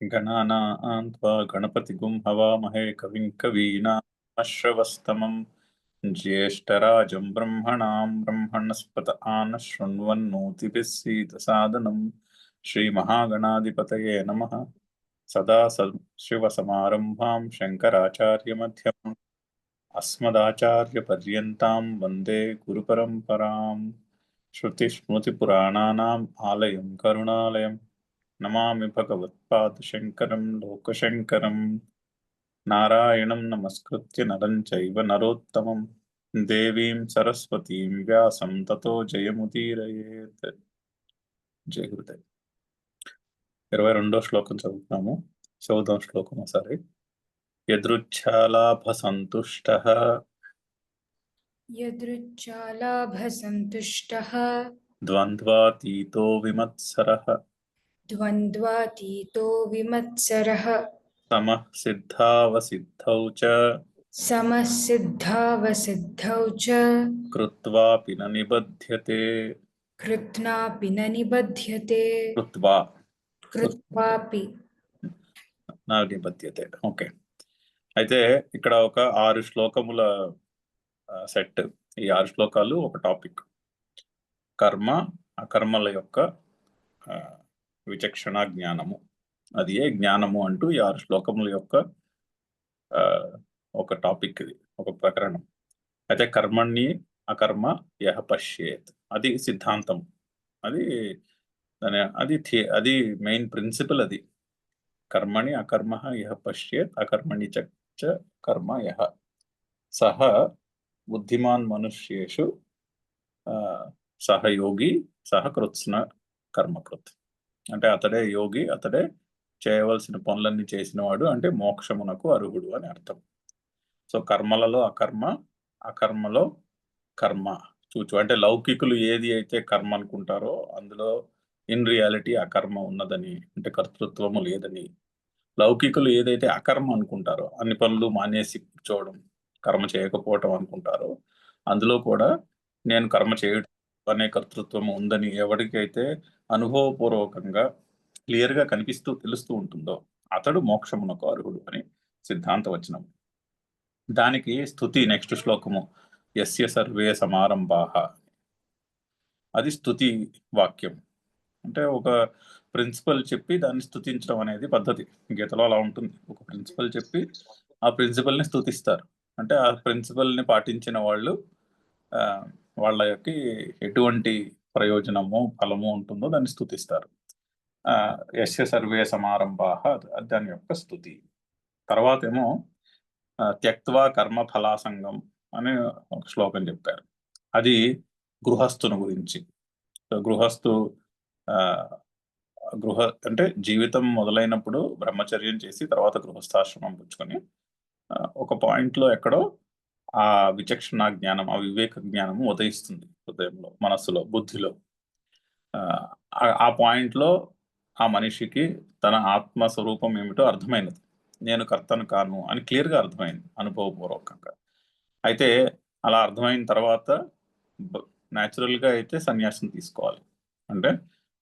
गणानां त्वा गणपतिगुं हवामहे कविं कवीनामश्रवस्तमं ज्येष्ठराजं ब्रह्मणां ब्रह्मणस्पत आनशृण्वन्नोतिभिः सीदसादनं श्रीमहागणाधिपतये नमः। सदा शिवसमारम्भां शङ्कराचार्यमध्यमाम् अस्मदाचार्यपर्यन्तां वन्दे गुरुपरम्पराम्। श्रुतिस्मृतिपुराणानाम् आलयं करुणालयं नमामि भगवत्पादशङ्करं लोकशङ्करम्। नारायणं नमस्कृत्य नरं चैव नरोत्तमं देवीं सरस्वतीं व्यासं ततो जयमुदीरयेत्। జయ గురుదేవ్. 22వ శ్లోకం చదువుతున్నాము. చదువుదాం శ్లోకం ఒకసారి. యదృచ్ఛాలాభసంతుష్టః यदृच्छालाभसन्तुष्टः ద్వంద్వాతీతో విమత్సరః द्वन्द्वातीतो विमत्सरः సమః సిద్ధావసిద్ధౌ చ समः सिद्धावसिद्धौ च కృత్వాపి న నిబధ్యతే. कृत्नापि न निबध्यते कृत्वापि నా నిబధ్యతే. ఓకే. అయితే ఇక్కడ ఒక 6 శ్లోకముల సెట్. ఈ 6 శ్లోకాలు ఒక టాపిక్. కర్మ అకర్మల యొక్క విచక్షణ జ్ఞానము. అది ఏ జ్ఞానము అంటూ ఈ 6 శ్లోకముల యొక్క ఒక టాపిక్, ఇది ఒక ప్రకరణం. అయితే కర్మణ్ణి అకర్మ యహ పశ్యేత్, అది సిద్ధాంతం. అది అది మెయిన్ ప్రిన్సిపల్. అది కర్మణి అకర్మ యహ పశ్యేత్ అకర్మణి చ కర్మ యహ సహ బుద్ధిమాన్ మనుష్యేషు సహ యోగి సహ కృత్స్న కర్మకృత్. అంటే అతడే యోగి, అతడే చేయవలసిన పనులన్నీ చేసినవాడు, అంటే మోక్షమునకు అర్హుడు అని అర్థం. సో కర్మలలో అకర్మ, అకర్మలో కర్మ. చూచు అంటే లౌకికులు ఏది అయితే కర్మ అనుకుంటారో అందులో ఇన్ రియాలిటీ అకర్మ ఉన్నదని, అంటే కర్తృత్వము లేదని. లౌకికులు ఏదైతే అకర్మ అనుకుంటారో, అన్ని పనులు మానేసి కూర్చోవడం, కర్మ చేయకపోవటం అనుకుంటారో, అందులో కూడా నేను కర్మ చేయడం అనే కర్తృత్వం ఉందని ఎవరికైతే అనుభవపూర్వకంగా క్లియర్గా తెలుస్తూ ఉంటుందో అతడు మోక్షమునకు అర్హుడు అని సిద్ధాంత వచనం. దానికి స్తుతి నెక్స్ట్ శ్లోకము, యస్య సర్వే సమారంభాః. అది స్తుతి వాక్యం. అంటే ఒక ప్రిన్సిపల్ చెప్పి దాన్ని స్తుతించడం అనేది పద్ధతి. గీతలో అలా ఉంటుంది. ఒక ప్రిన్సిపల్ చెప్పి ఆ ప్రిన్సిపల్ని స్తుతిస్తారు. అంటే ఆ ప్రిన్సిపల్ని పాటించిన వాళ్ళు వాళ్ళకి ఎటువంటి ప్రయోజనము ఫలము ఉంటుందో దాన్ని స్తుతిస్తారు. యస్య సర్వే సమారంభాః దాని యొక్క స్తుతి. తర్వాత ఏమో త్యక్త్వా కర్మ ఫలాసంగం అనే ఒక శ్లోకం చెప్పారు. అది గృహస్థుని గురించి. గృహస్థు అంటే జీవితం మొదలైనప్పుడు బ్రహ్మచర్యం చేసి తర్వాత గృహస్థాశ్రమం పుచ్చుకొని ఒక పాయింట్లో ఎక్కడో ఆ విచక్షణ జ్ఞానం, ఆ వివేక జ్ఞానము ఉదయిస్తుంది హృదయంలో, మనస్సులో, బుద్ధిలో. ఆ పాయింట్లో ఆ మనిషికి తన ఆత్మస్వరూపం ఏమిటో అర్థమైనది. నేను కర్తను కాను అని క్లియర్గా అర్థమైంది అనుభవపూర్వకంగా. అయితే అలా అర్థమైన తర్వాత న్యాచురల్గా అయితే సన్యాసం తీసుకోవాలి. అంటే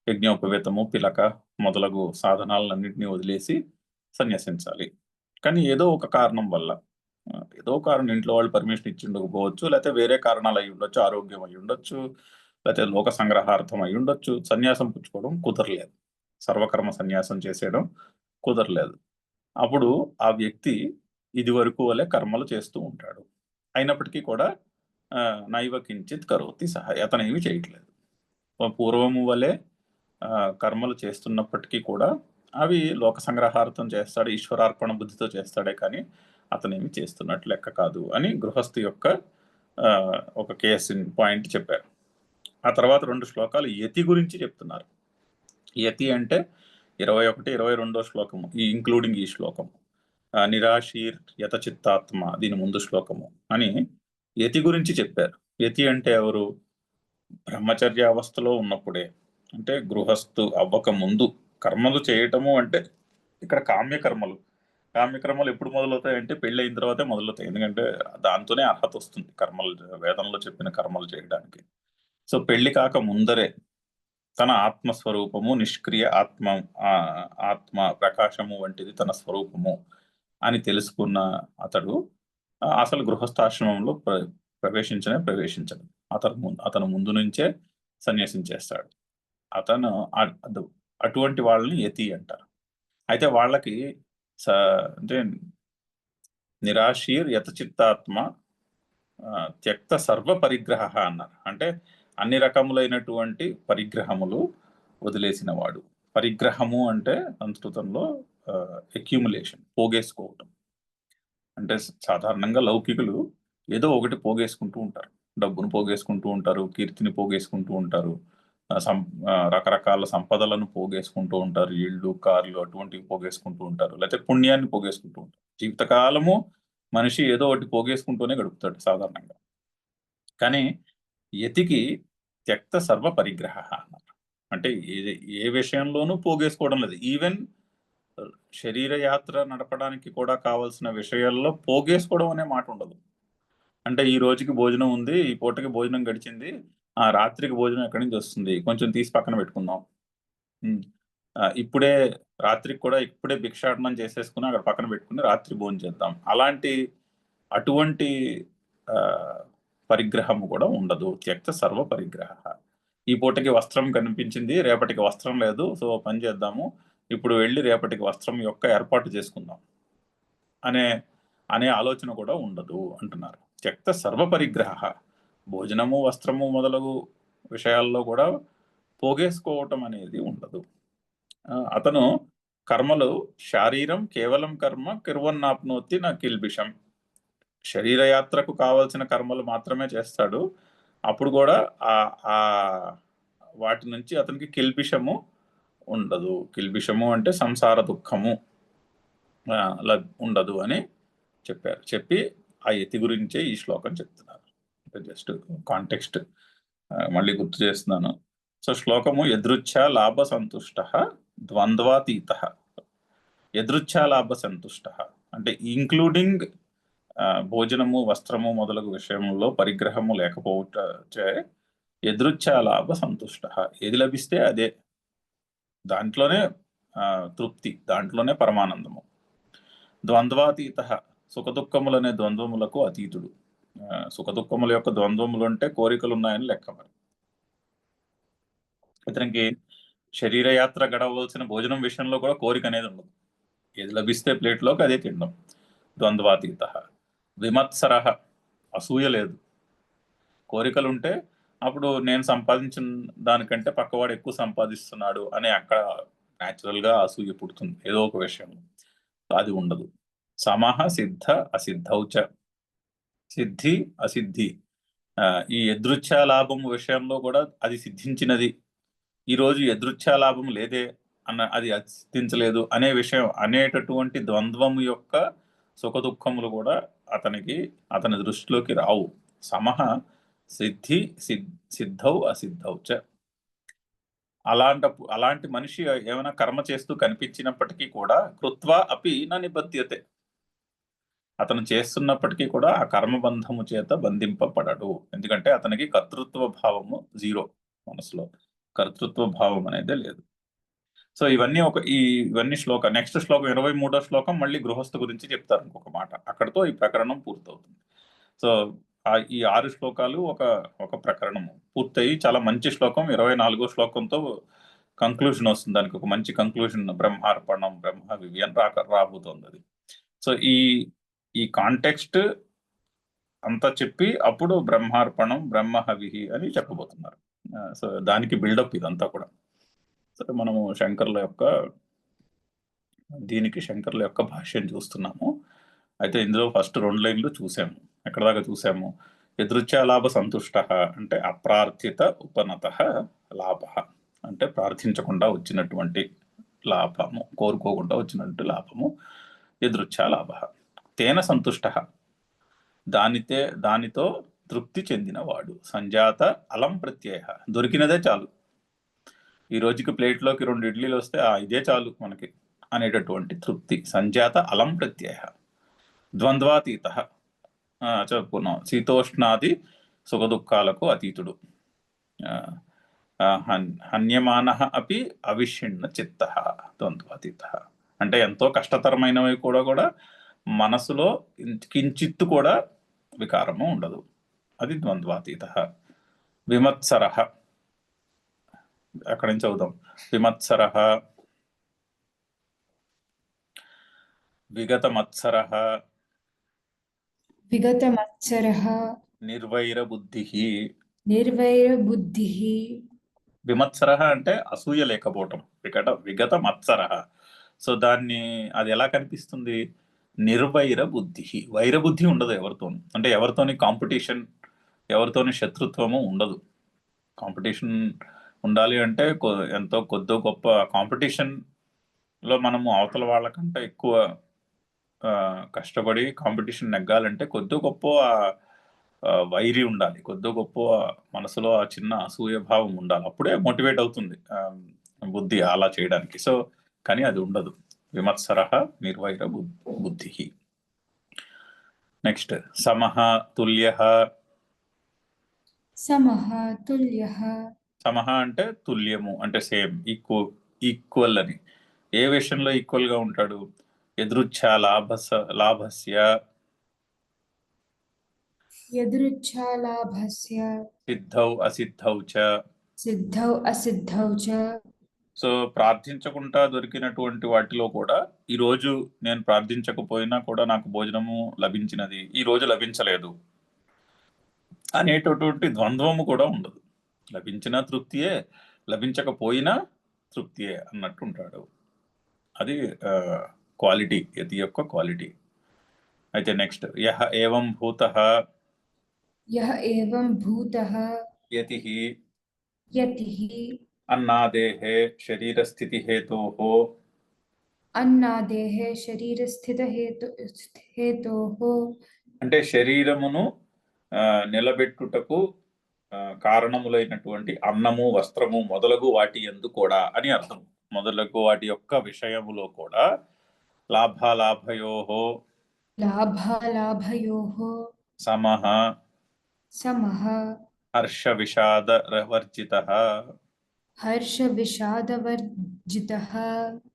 యజ్ఞోపవేతము, పిలక మొదలగు సాధనాలన్నింటినీ వదిలేసి సన్యాసించాలి. కానీ ఏదో ఒక కారణం వల్ల, ఏదో కారణం, ఇంట్లో వాళ్ళు పర్మిషన్ ఇచ్చి ఉండకపోవచ్చు, లేకపోతే వేరే కారణాలు అయి ఉండొచ్చు, ఆరోగ్యం అయి ఉండొచ్చు, లేకపోతే లోక సంగ్రహార్థం అయి ఉండొచ్చు, సన్యాసం పుచ్చుకోవడం కుదరలేదు, సర్వకర్మ సన్యాసం చేసేయడం కుదరలేదు. అప్పుడు ఆ వ్యక్తి ఇది వరకు వలె కర్మలు చేస్తూ ఉంటాడు. అయినప్పటికీ కూడా నైవ కించిత్ కరోతి సహ, అతనేమి చేయట్లేదు. పూర్వము వలె కర్మలు చేస్తున్నప్పటికీ కూడా అవి లోక సంగ్రహార్థం చేస్తాడు, ఈశ్వరార్పణ బుద్ధితో చేస్తాడే కానీ అతనేమి చేస్తున్నట్లు లెక్క కాదు అని గృహస్థు యొక్క ఒక కేసు పాయింట్ చెప్పారు. ఆ తర్వాత 2 శ్లోకాలు యతి గురించి చెప్తున్నారు. యతి అంటే 21, 22వ శ్లోకము, ఇంక్లూడింగ్ ఈ శ్లోకము. నిరాశీర్ యత చిత్తాత్మ, దీని ముందు శ్లోకము అని యతి గురించి చెప్పారు. యతి అంటే ఎవరు? బ్రహ్మచర్య అవస్థలో ఉన్నప్పుడే, అంటే గృహస్థు అవ్వక ముందు కర్మలు చేయటము. అంటే ఇక్కడ కామ్యకర్మలు ఎప్పుడు మొదలవుతాయి అంటే పెళ్ళి అయిన తర్వాతే మొదలవుతాయి. ఎందుకంటే దాంతోనే అర్హత వస్తుంది కర్మలు, వేదంలో చెప్పిన కర్మలు చేయడానికి. సో పెళ్లి కాక ముందరే తన ఆత్మస్వరూపము నిష్క్రియ ఆత్మ ప్రకాశము వంటిది తన స్వరూపము అని తెలుసుకున్న అతడు అసలు గృహస్థాశ్రమంలో ప్రవేశించడు. అతను ముందు నుంచే సన్యాసించేస్తాడు. అటువంటి వాళ్ళని యతి అంటారు. అయితే వాళ్ళకి అంటే నిరాశీర్ యతచిత్తాత్మ త్యక్త సర్వ పరిగ్రహ అన్నారు. అంటే అన్ని రకములైనటువంటి పరిగ్రహములు వదిలేసిన వాడు. పరిగ్రహము అంటే సంస్కృతంలో అక్యూములేషన్, పోగేసుకోవటం. అంటే సాధారణంగా లౌకికులు ఏదో ఒకటి పోగేసుకుంటూ ఉంటారు. డబ్బును పోగేసుకుంటూ ఉంటారు, కీర్తిని పోగేసుకుంటూ ఉంటారు, రకరకాల సంపదలను పోగేసుకుంటూ ఉంటారు, ఇళ్ళు, కార్లు అటువంటివి పోగేసుకుంటూ ఉంటారు, లేకపోతే పుణ్యాన్ని పోగేసుకుంటూ ఉంటారు. జీవితకాలము మనిషి ఏదో ఒకటి పోగేసుకుంటూనే గడుపుతాడు సాధారణంగా. కానీ యతికి త్యక్త సర్వ పరిగ్రహ అన్నారు. అంటే ఏ విషయంలోనూ పోగేసుకోవడం లేదు. ఈవెన్ శరీర యాత్ర నడపడానికి కూడా కావాల్సిన విషయాల్లో పోగేసుకోవడం అనే మాట ఉండదు. అంటే ఈ రోజుకి భోజనం ఉంది, ఈ పూటకి భోజనం గడిచింది, రాత్రికి భోజనం ఎక్కడి నుంచి వస్తుంది, కొంచెం తీసి పక్కన పెట్టుకుందాం, ఇప్పుడే రాత్రికి కూడా ఇప్పుడే భిక్షాటనం చేసేసుకుని అక్కడ పక్కన పెట్టుకుని రాత్రి భోజనం చేద్దాం, అటువంటి పరిగ్రహము కూడా ఉండదు. త్యక్త సర్వ పరిగ్రహ. ఈ పూటకి వస్త్రం కనిపించింది, రేపటికి వస్త్రం లేదు, సో పని చేద్దాము, ఇప్పుడు వెళ్ళి రేపటికి వస్త్రం యొక్క ఏర్పాటు చేసుకుందాం అనే ఆలోచన కూడా ఉండదు అంటున్నారు. త్యక్త సర్వ పరిగ్రహ. భోజనము, వస్త్రము మొదలగు విషయాల్లో కూడా పోగేసుకోవటం అనేది ఉండదు. అతను కర్మలు శారీరం కేవలం కర్మ కిర్వన్నాప్నోతి నా కిల్బిషం. శరీరయాత్రకు కావలసిన కర్మలు మాత్రమే చేస్తాడు. అప్పుడు కూడా వాటి నుంచి అతనికి కిల్బిషము ఉండదు. కిల్బిషము అంటే సంసార దుఃఖము ఉండదు అని చెప్పి ఆ యతి గురించే ఈ శ్లోకం చెప్తున్నారు. జస్ట్ కాంటెక్స్ట్ మళ్ళీ గుర్తు చేస్తున్నాను. సో శ్లోకము యదృచ్ఛా లాభ సంతుష్ట ద్వంద్వాతీత. యదృచ్ఛా లాభ సంతుష్ట అంటే ఇంక్లూడింగ్ భోజనము, వస్త్రము మొదలగు విషయంలో పరిగ్రహము లేకపోవటే యదృచ్ఛా లాభ సంతుష్ట. ఏది లభిస్తే అదే, దాంట్లోనే తృప్తి, దాంట్లోనే పరమానందము. ద్వంద్వాతీత సుఖదుఖములనే ద్వంద్వములకు అతీతుడు. సుఖదుఖముల యొక్క ద్వంద్వములు అంటే కోరికలు ఉన్నాయని లెక్క. మరి ఇతనికి శరీరయాత్ర గడవలసిన భోజనం విషయంలో కూడా కోరిక అనేది ఉండదు. ఏది లభిస్తే ప్లేట్లోకి అదే తినడం. ద్వంద్వాతీత. విమత్సర, అసూయ లేదు. కోరికలుంటే అప్పుడు నేను సంపాదించిన దానికంటే పక్కవాడు ఎక్కువ సంపాదిస్తున్నాడు అని అక్కడ న్యాచురల్గా అసూయ పుడుతుంది ఏదో ఒక విషయంలో. అది ఉండదు. సమహ సిద్ధ అసిద్ధౌచ. సిద్ధి అసిద్ధి, ఈ యదృచ్ఛా లాభము విషయంలో కూడా అది సిద్ధించినది, ఈరోజు యదృచ్ఛా లాభం లేదే అది సిద్ధించలేదు అనే విషయం అనేటటువంటి ద్వంద్వము యొక్క సుఖదుఖములు కూడా అతని దృష్టిలోకి రావు. సమహ సిద్ధి సిద్ధౌ అసిద్ధౌచ. అలాంటి మనిషి ఏమైనా కర్మ చేస్తూ కనిపించినప్పటికీ కూడా కృత్వా అపి న నిబధ్యతే. అతను చేస్తున్నప్పటికీ కూడా ఆ కర్మబంధము చేత బంధింపబడడు. ఎందుకంటే అతనికి కర్తృత్వ భావము జీరో. మనసులో కర్తృత్వ భావం అనేది లేదు. సో ఇవన్నీ శ్లోకం. నెక్స్ట్ శ్లోకం 23వ శ్లోకం మళ్ళీ గృహస్థ గురించి చెప్తారు ఇంకొక మాట. అక్కడితో ఈ ప్రకరణం పూర్తవుతుంది. సో ఈ 6 శ్లోకాలు ఒక ప్రకరణము పూర్తయి చాలా మంచి శ్లోకం. 24వ శ్లోకంతో కంక్లూజన్ వస్తుంది. దానికి ఒక మంచి కంక్లూజన్, బ్రహ్మార్పణం బ్రహ్మ వివియన్ రాబోతోంది అది. సో ఈ కాంటెక్స్ట్ అంతా చెప్పి అప్పుడు బ్రహ్మార్పణం బ్రహ్మహవిహి అని చెప్పబోతున్నారు. సో దానికి బిల్డప్ ఇదంతా కూడా. సరే, మనము శంకర్ల యొక్క భాష్యం చూస్తున్నాము. అయితే ఇందులో ఫస్ట్ 2 లైన్లు చూసాము. ఎక్కడ దాకా చూసాము? యదృచ్ఛా లాభ సంతుష్ట అంటే అప్రార్థిత ఉపనత లాభ, అంటే ప్రార్థించకుండా వచ్చినటువంటి లాభము, కోరుకోకుండా వచ్చినటువంటి లాభము యదృచ్ఛా లాభ. తేన సంతుష్ట, దానితో తృప్తి చెందినవాడు. సంజాత అలం ప్రత్యయ, దొరికినదే చాలు. ఈ రోజుకి ప్లేట్లోకి 2 ఇడ్లీలు వస్తే ఇదే చాలు మనకి అనేటటువంటి తృప్తి. సంజాత అలం ప్రత్యయ. ద్వంద్వాతీత చెప్పుకున్నాం. శీతోష్ణాది సుఖదుఖాలకు అతీతుడు. హన్యమానః అపి అవిషిన్న చిత్తః ద్వంద్వాతీతః. అంటే ఎంతో కష్టతరమైనవి కూడా మనసులో కించిత్తు కూడా వికారము ఉండదు. అది ద్వంద్వాతీతః. విమత్సరః, అక్కడి నుంచి చదువుదాం. విమత్సరః, విగతమత్సరః, విగతమత్సరः, నిర్వైరబుద్ధిః. నిర్వైరబుద్ధిः, విమత్సరః అంటే అసూయ లేకపోవటం. విగత మత్సరః. సో దాన్ని అది ఎలా కనిపిస్తుంది? నిర్వైర బుద్ధి. వైరబుద్ధి ఉండదు ఎవరితోనూ. అంటే ఎవరితోని కాంపిటీషన్, ఎవరితోని శత్రుత్వము ఉండదు. కాంపిటీషన్ ఉండాలి అంటే ఎంతో కొద్దో గొప్ప కాంపిటీషన్లో మనము అవతల వాళ్ళకంటే ఎక్కువ కష్టపడి కాంపిటీషన్ నెగ్గాలంటే కొద్దో గొప్ప వైరి ఉండాలి, కొద్దో గొప్ప మనసులో ఆ చిన్న అసూయ భావం ఉండాలి. అప్పుడే మోటివేట్ అవుతుంది బుద్ధి అలా చేయడానికి. సో కానీ అది ఉండదు. విమత్సరః నిర్వైర బుద్ధి. నెక్స్ట్ సమః తుల్యః. సమః తుల్యః, సమః అంటే తుల్యము, అంటే సేమ్, ఈక్వల్ అని. ఏ విషయంలో ఈక్వల్ గా ఉంటాడు? యదృచ్ఛా లాభస్య, యదృచ్ఛా లాభస్య, సిద్ధౌ అసిద్ధౌ చ. సిద్ధౌ అసిద్ధౌ చ. సో ప్రార్థించకుండా దొరికినటువంటి వాటిలో కూడా ఈ రోజు నేను ప్రార్థించకపోయినా కూడా నాకు భోజనము లభించినది, ఈ రోజు లభించలేదు అనేటటువంటి ద్వంద్వము కూడా ఉండదు. లభించిన తృప్తియే, లభించకపోయినా తృప్తియే అన్నట్టు ఉంటాడు. అది క్వాలిటీ, యతి యొక్క క్వాలిటీ. అయితే నెక్స్ట్ యః ఏవం భూతః. యః ఏవం భూతః, యతిః యతిః, అన్నాదేః శరీరస్థితిహేతోః. అన్నాదేః హేతోః. అంటే శరీరమును నిలబెట్టుటకు కారణములైనటువంటి అన్నము, వస్త్రము మొదలగు వాటి యందు కూడా అని అర్థం. మొదలగు వాటి యొక్క విషయములో కూడా లాభాలాభయోః లాభాలాభయోః సమః సమః హర్ష విషాదవర్జితః. హర్ష విషాదవర్జితః.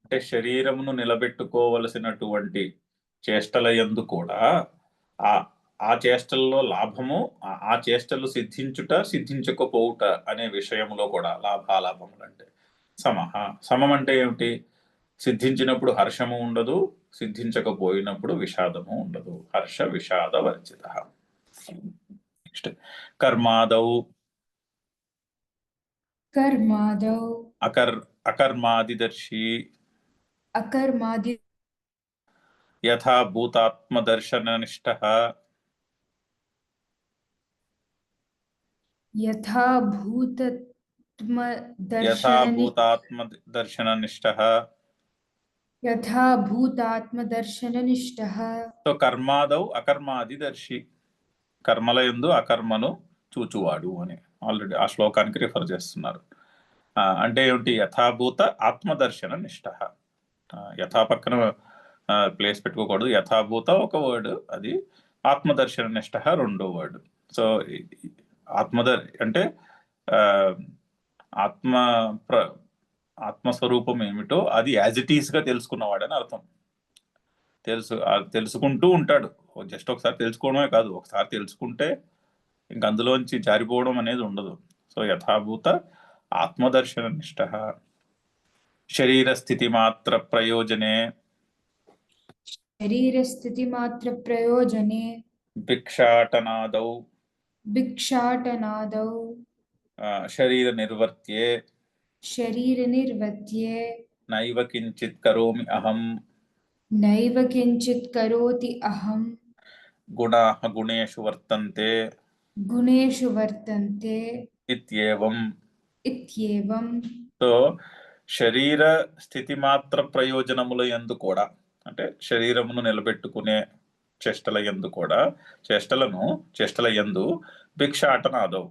అంటే శరీరమును నిలబెట్టుకోవలసినటువంటి చేష్టల యందు కూడా ఆ చేష్టల్లో లాభము, ఆ చేష్టలు సిద్ధించుట సిద్ధించకపోవుట అనే విషయంలో కూడా లాభాలాభములు. అంటే సమః, సమం అంటే ఏమిటి? సిద్ధించినప్పుడు హర్షము ఉండదు, సిద్ధించకపోయినప్పుడు విషాదము ఉండదు. హర్ష విషాద వర్జిత. నెక్స్ట్ కర్మాదౌ. కర్మాదౌ అకర్మాదిదర్శి. అకర్మాది యథా భూతాత్మదర్శననిష్టః. యథా భూతాత్మదర్శననిష్టః. యథా భూతాత్మదర్శననిష్టః. సో కర్మాదౌ అకర్మాదిదర్శి, కర్మలయందు అకర్మను చూచువాడు అని ఆల్రెడీ ఆ శ్లోకానికి రిఫర్ చేస్తున్నారు. అంటే ఏమిటి? యథాభూత ఆత్మదర్శన నిష్ట. యథా పక్కన ప్లేస్ పెట్టుకోకూడదు. యథాభూత ఒక వర్డ్, అది ఆత్మదర్శన నిష్ట రెండో వర్డ్. సో అంటే ఆత్మస్వరూపం ఏమిటో అది యాజ్ ఇట్ ఈస్ గా తెలుసుకున్నవాడని అర్థం. తెలుసుకుంటూ ఉంటాడు. జస్ట్ ఒకసారి తెలుసుకోవడమే కాదు, ఒకసారి తెలుసుకుంటే ఇంక అందులోంచి జారిపోవడం అనేది ఉండదు. సో యథాభూత ఆత్మదర్శన నిష్ట. శరీరస్థితి మాత్ర ప్రయోజనే భిక్షాటనాదౌ శరీర నిర్వర్త్యే నైవ కించిత్ కరోమి అహం కరోతి అహం గుణాః గుణేషు వర్తంతే ఇత్యేవం. సో శరీర స్థితి మాత్ర ప్రయోజనముల యందు కూడా, అంటే శరీరమును నిలబెట్టుకునే చేష్టల యందు కూడా, చేష్టల యందు భిక్షాటనాదౌ,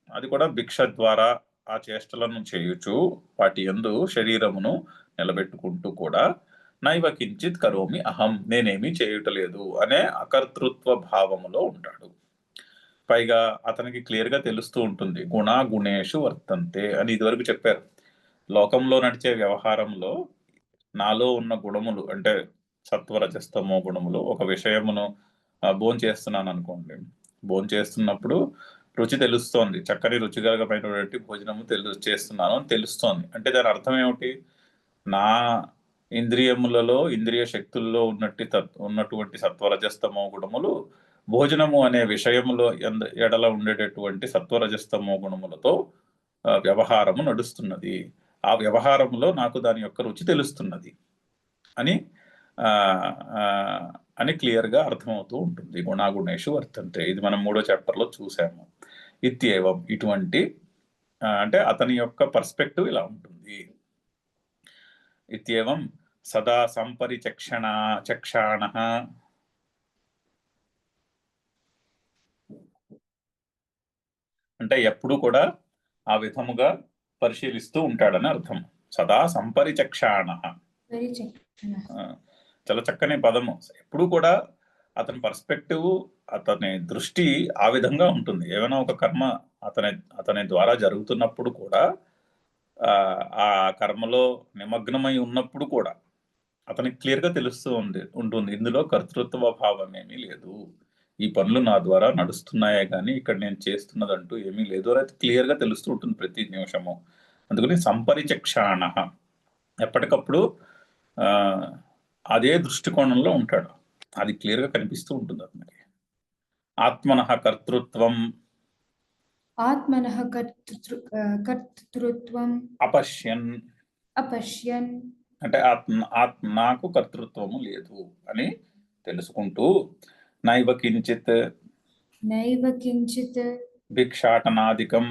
అది కూడా భిక్ష ద్వారా ఆ చేష్టలను చేయుచు వాటి యందు శరీరమును నిలబెట్టుకుంటూ కూడా నైవ కించిత్ కరోమి అహం, నేనేమీ చేయుటలేదు అనే అకర్తృత్వ భావములో ఉంటాడు. పైగా అతనికి క్లియర్ గా తెలుస్తూ ఉంటుంది, గుణేషు వర్తంతే అని ఇదివరకు చెప్పారు. లోకంలో నడిచే వ్యవహారంలో నాలో ఉన్న గుణములు అంటే సత్వరజస్తమో గుణములు, ఒక విషయమును భోంచేస్తున్నాను అనుకోండి, భోంచేస్తున్నప్పుడు రుచి తెలుస్తోంది, చక్కని రుచికరమైనటువంటి భోజనము చేస్తున్నాను అని తెలుస్తోంది. అంటే దాని అర్థం ఏమిటి? నా ఇంద్రియములలో, ఇంద్రియ శక్తుల్లో ఉన్నటువంటి సత్వరజస్తమో గుణములు భోజనము అనే విషయములో ఎడల ఉండేటటువంటి సత్వరజస్తమో గుణములతో వ్యవహారము నడుస్తున్నది. ఆ వ్యవహారంలో నాకు దాని యొక్క రుచి తెలుస్తున్నది అని ఆ అని క్లియర్ గా అర్థమవుతూ ఉంటుంది. గుణేషు వర్తంతే, ఇది మనం 3వ చాప్టర్ లో చూసాము. ఇత్యేవం, ఇటువంటి అంటే అతని యొక్క పర్స్పెక్టివ్ ఇలా ఉంటుంది. ఇత్యేవం సదా చక్షాణ అంటే ఎప్పుడు కూడా ఆ విధముగా పరిశీలిస్తూ ఉంటాడని అర్థం. సదా సంపరిచక్షాణ, చాలా చక్కని పదము. ఎప్పుడు కూడా అతని పర్స్పెక్టివ్, అతని దృష్టి ఆ విధంగా ఉంటుంది. ఏమైనా ఒక కర్మ అతని ద్వారా జరుగుతున్నప్పుడు కూడా, ఆ కర్మలో నిమగ్నమై ఉన్నప్పుడు కూడా అతనికి క్లియర్ గా తెలుస్తూ ఉంటుంది, ఇందులో కర్తృత్వ భావం ఏమీ లేదు, ఈ పనులు నా ద్వారా నడుస్తున్నాయే కానీ ఇక్కడ నేను చేస్తున్నదంటూ ఏమీ లేదు అనేది క్లియర్ గా తెలుస్తూ ఉంటుంది ప్రతి నిమిషము. అందుకని సంపరిచక్షాణ, ఎప్పటికప్పుడు అదే దృష్టికోణంలో ఉంటాడు, అది క్లియర్ గా కనిపిస్తూ ఉంటుంది అతనికి. ఆత్మనః కర్తృత్వం అపశ్యన్ అంటే నాకు కర్తృత్వము లేదు అని తెలుసుకుంటూ, నైవ కించిత్ భిక్షాటనాదికం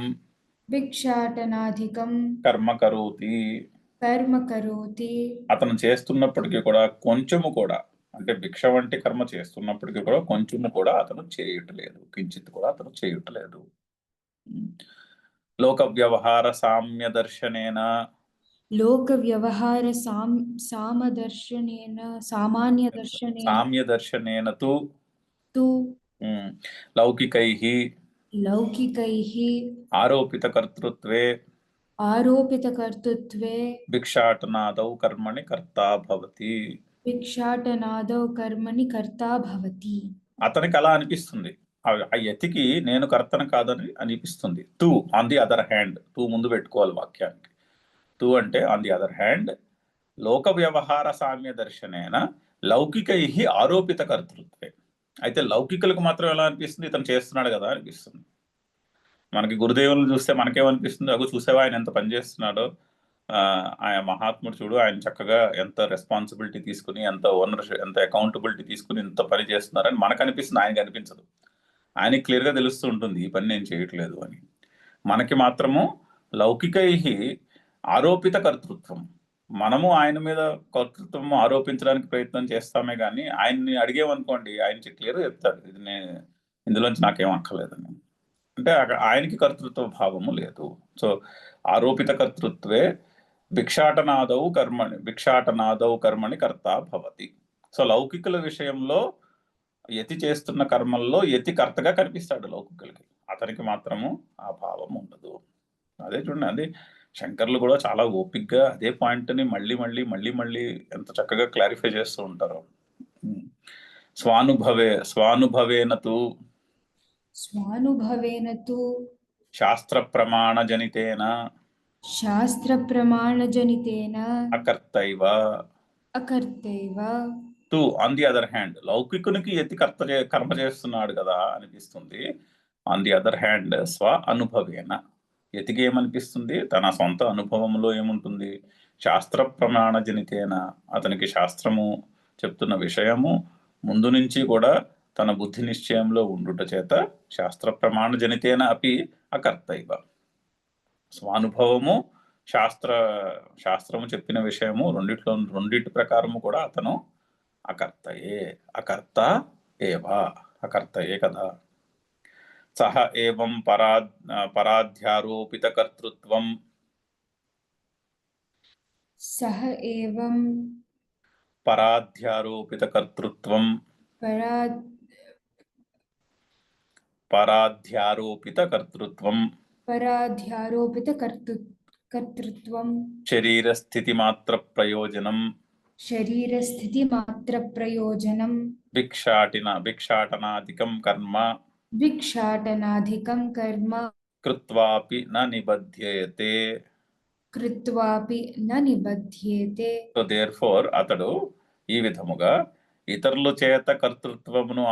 కర్మ కరోతి, అతను చేస్తున్నప్పటికీ కూడా కొంచెము కూడా, అంటే భిక్ష వంటి కర్మ చేస్తున్నప్పటికీ కూడా కొంచెము కూడా అతను చేయట్లేదు, కించిత్ కూడా అతను చేయట్లేదు. లోక వ్యవహార సామ్య దర్శనేన తు లౌకికైః ఆరోపిత కర్తృత్వే భిక్షాటనాదౌ కర్మణి కర్తా భవతి. అతనికి అలా అనిపిస్తుంది, ఆ యతికి నేను కర్తను కాదని అనిపిస్తుంది. తు ఆన్ ది అదర్ హ్యాండ్, తు ముందు పెట్టుకోవాలి వాక్యానికి. తు అంటే ఆన్ ది అదర్ హ్యాండ్, లోక వ్యవహార సామ్య దర్శనేన లౌకికై ఆరోపిత కర్తృత్వే. అయితే లౌకికులకు మాత్రం ఎలా అనిపిస్తుంది, ఇతను చేస్తున్నాడు కదా అనిపిస్తుంది. మనకి గురుదేవులను చూస్తే మనకేమనిపిస్తుంది, అగు చూసేవా ఆయన ఎంత పని చేస్తున్నాడో, ఆయన మహాత్ముడు చూడు, ఆయన చక్కగా ఎంత రెస్పాన్సిబిలిటీ తీసుకుని, ఎంత ఓనర్షిప్, ఎంత అకౌంటబిలిటీ తీసుకుని ఇంత పని చేస్తున్నారని మనకు అనిపిస్తుంది, ఆయనకి అనిపించదు. ఆయనకి క్లియర్ గా తెలుస్తూ ఉంటుంది ఈ పని నేను చేయట్లేదు అని. మనకి మాత్రము లౌకికై ఆరోపిత కర్తృత్వం, మనము ఆయన మీద కర్తృత్వం ఆరోపించడానికి ప్రయత్నం చేస్తామే కానీ ఆయన్ని అడిగేమనుకోండి, ఆయన క్లియర్ గా చెప్తాడు, ఇందులోంచి నాకేం అక్కర్లేదని. అంటే ఆయనకి కర్తృత్వ భావము లేదు. సో ఆరోపిత కర్తృత్వే భిక్షాటనాదౌ కర్మణి కర్తా భవతి. సో లౌకికుల విషయంలో యతి చేస్తున్న కర్మల్లో యతి కర్తగా కనిపిస్తాడు లౌకికులకి, అతనికి మాత్రము ఆ భావం ఉండదు. అదే చూడండి, అదే శంకర్లు కూడా చాలా ఓపిక్గా అదే పాయింట్ని మళ్ళీ మళ్ళీ మళ్ళీ మళ్ళీ ఎంత చక్కగా క్లారిఫై చేస్తూ ఉంటారు. స్వానుభవేన తు శాస్త్ర ప్రమాణ జనితేన అకర్తైవ. తు ఆన్ ది అదర్ హ్యాండ్, లౌకికునికి యతి కర్మ చేస్తున్నాడు కదా అనిపిస్తుంది. ఆన్ ది అదర్ హ్యాండ్ స్వ అనుభవేన, యతికి ఏమనిపిస్తుంది, తన సొంత అనుభవంలో ఏముంటుంది, శాస్త్ర ప్రమాణ జనితేన, అతనికి శాస్త్రము చెప్తున్న విషయము ముందు నుంచి కూడా తన బుద్ధి నిశ్చయంలో ఉండుట చేత శాస్త్ర ప్రమాణ జనితేన అపి అకర్తైవ. స్వానుభవము శాస్త్రము చెప్పిన విషయము రెండిటి ప్రకారము కూడా అతను అకర్తయే కదా. సహ ఏవం పరాధ్యారోపిత కర్తృత్వం పరాధ్యారోపిత కర్తృత్వం కర్తృత్వం శరీరస్థితి మాత్ర ప్రయోజనం శరీరస్థితిమాత్రప్రయోజనం భిక్షాటనాదికం కర్మ భిక్షాటనాధికం కర్మ కృత్వాపి న నిబధ్యతే. కృత్వాపి న నిబధ్యేతే. సో దేర్ ఫోర్ అతడు ఈ విధముగా ఇతరుల చేత కర్తృత్వమును